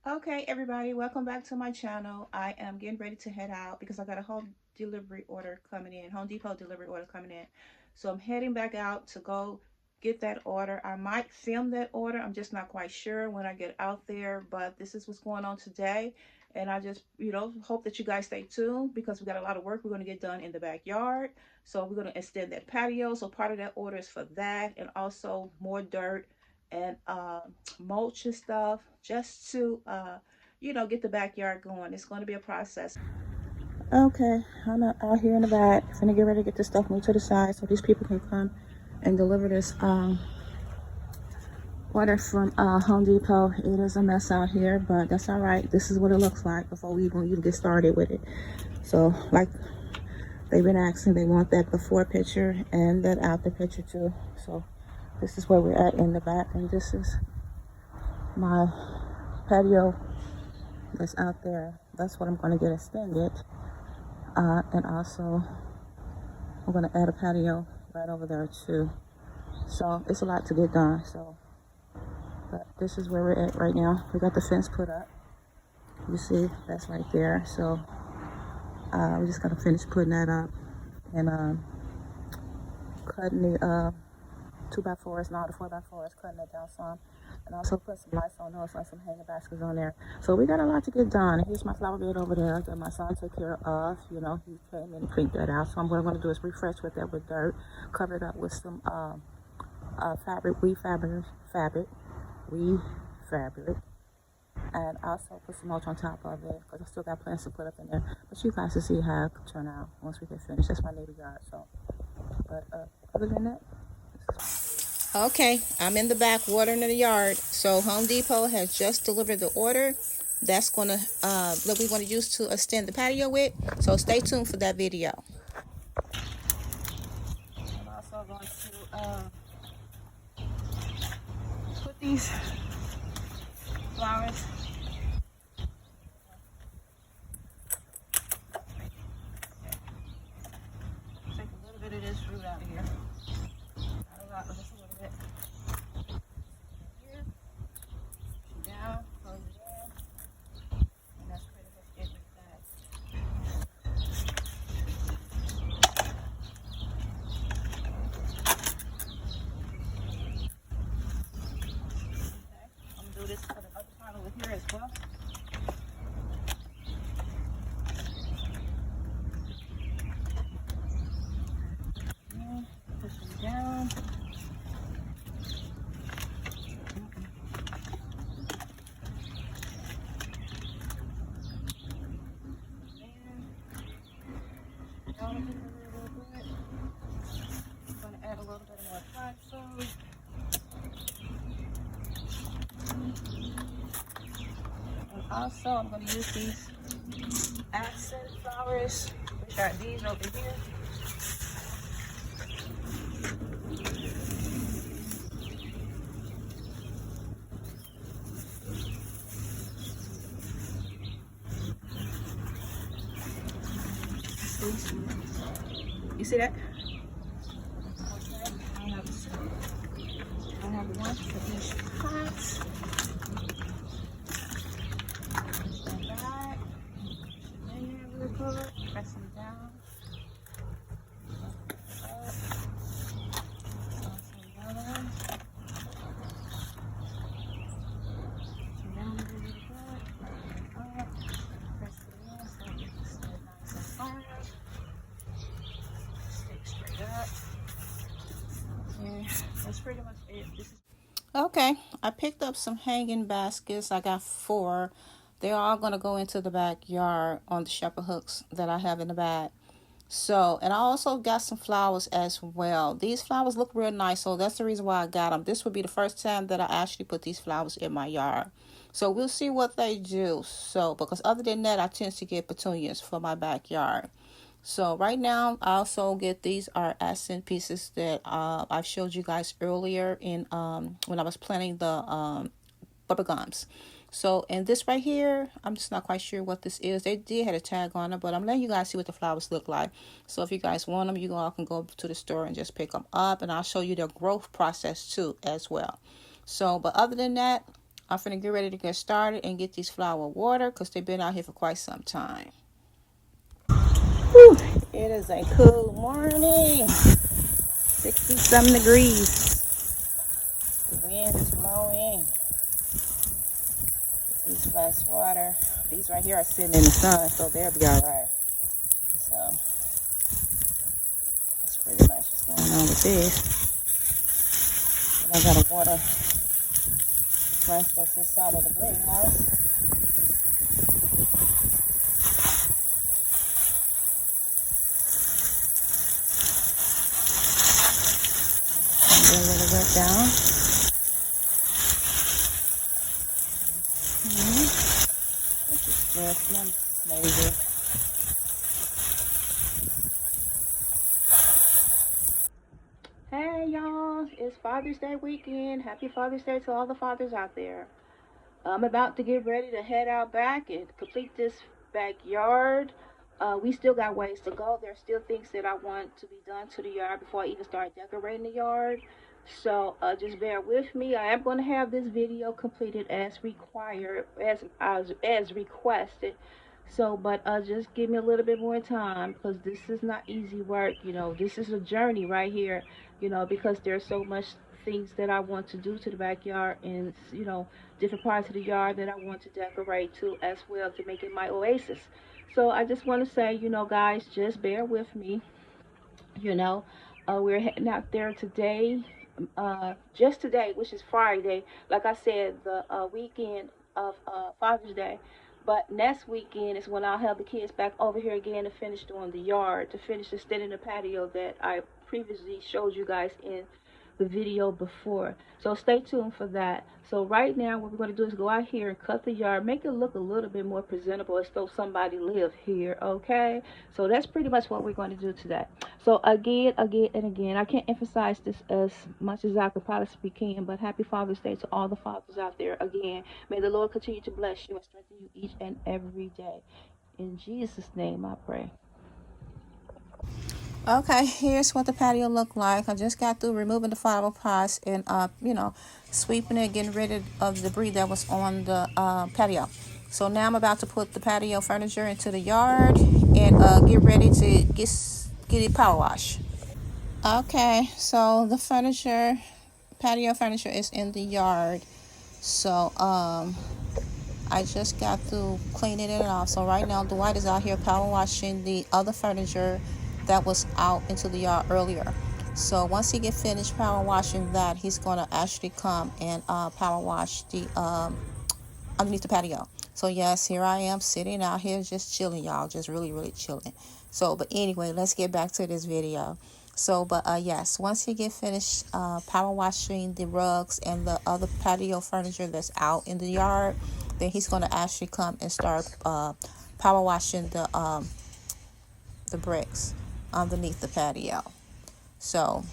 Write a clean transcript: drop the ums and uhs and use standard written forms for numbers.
Okay, everybody, welcome back to my channel. I am getting ready to head out because I got a home delivery order coming in, Home Depot delivery order coming in. So I'm heading back out to go get that order. I might film that order. I'm just not quite sure when I get out there, but this is what's going on today. And I just, hope that you guys stay tuned because we got a lot of work we're going to get done in the backyard. So we're going to extend that patio. So part of that order is for that, and also more dirt and mulch and stuff just to get the backyard going. It's going to be a process. Okay, I'm out here in the back. Gonna get ready to get this stuff moved to the side so these people can come and deliver this order from Home Depot. It is a mess out here, but that's all right. This is what it looks like before we even get started with it. So like they've been asking, they want that before picture and that after picture too. So this is where we're at in the back, and this is my patio that's out there. That's what I'm going to get extended, and also I'm going to add a patio right over there too. So it's a lot to get done. So but this is where we're at right now. We got the fence put up, you see that's right there. So we just got to finish putting that up and cutting the 2x4s, now the 4x4s, cutting it down some, and also put some lights on those, like some hanging baskets on there. So we got a lot to get done. Here's my flower bed over there that my son took care of. He came in and cleaned that out. So what I'm going to do is refresh with that with dirt, cover it up with some fabric, weave fabric, and also put some mulch on top of it because I still got plants to put up in there. But you guys will see how it could turn out once we get finished. That's my neighbor yard. So, but other than that. Okay, I'm in the back watering in the yard. So Home Depot has just delivered the order. That's gonna that we're gonna use to extend the patio with. So stay tuned for that video. I'm also going to put these flowers. Take a little bit of this root out of here. Not a lot, but just a little bit. Here, down, close it in, and that's pretty much it with that. Okay, I'm gonna do this for the other part over here as well. Push them down. Add a little bit more food. And also I'm going to use these accent flowers, which are these over here. You see that? Okay, I have one for each pot. Push that back. Push it in there really good. Press them down. Up. Also down. Down really good. Up. Press it in so it can stay nice and firm. Stick straight up. And that's pretty much it. Okay, I picked up some hanging baskets. I got 4. They're all going to go into the backyard on the shepherd hooks that I have in the back. So, and I also got some flowers as well. These flowers look real nice, so that's the reason why I got them. This will be the first time that I actually put these flowers in my yard. So we'll see what they do. So, because other than that, I tend to get petunias for my backyard. So right now, I also get these are accent pieces that I showed you guys earlier in when I was planting the bubblegums. So, and this right here, I'm just not quite sure what this is. They did have a tag on it, but I'm letting you guys see what the flowers look like. So if you guys want them, you all can go to the store and just pick them up, and I'll show you their growth process too as well. So, but other than that, I'm finna get ready to get started and get these flowers watered because they've been out here for quite some time. Whew. It is a cool morning. 60-some degrees. The wind is blowing. These plants water. These right here are sitting in the sun, so they'll be alright. So that's pretty much what's going on with this. And I gotta water plants that's inside of the greenhouse. And get a little bit down. Which is good. It's not lazy. Hey y'all, it's Father's Day weekend. Happy Father's Day to all the fathers out there. I'm about to get ready to head out back and complete this backyard. We still got ways to go. There's still things that I want to be done to the yard before I even start decorating the yard. So just bear with me. I am going to have this video completed as required, as requested. So, but just give me a little bit more time because this is not easy work. You know, this is a journey right here. You know, because there's so much things that I want to do to the backyard and different parts of the yard that I want to decorate too as well to make it my oasis. So I just want to say, guys, just bear with me. you know we're heading out there today, just today, which is Friday, like I said, the weekend of Father's Day. But next weekend is when I'll have the kids back over here again to finish doing the yard, to finish extending the patio that I previously showed you guys in the video before. So stay tuned for that. So right now what we're going to do is go out here and cut the yard, make it look a little bit more presentable as though somebody lived here. Okay, so that's pretty much what we're going to do today. So again and again, I can't emphasize this as much as I could possibly can, but happy Father's Day to all the fathers out there. Again, may the Lord continue to bless you and strengthen you each and every day. In Jesus' name I pray. Okay, here's what the patio looked like. I just got through removing the flower pots and sweeping it, getting rid of the debris that was on the patio. So now I'm about to put the patio furniture into the yard and get ready to get it power wash. Okay, so the patio furniture is in the yard. So I just got through cleaning it off. So right now Dwight is out here power washing the other furniture that was out into the yard earlier. So once he get finished power washing that, he's going to actually come and power wash the underneath the patio. So yes, here I am sitting out here just chilling, y'all, just really chilling. So but anyway, let's get back to this video. So but yes, once he get finished power washing the rugs and the other patio furniture that's out in the yard, then he's going to actually come and start power washing the bricks underneath the patio. So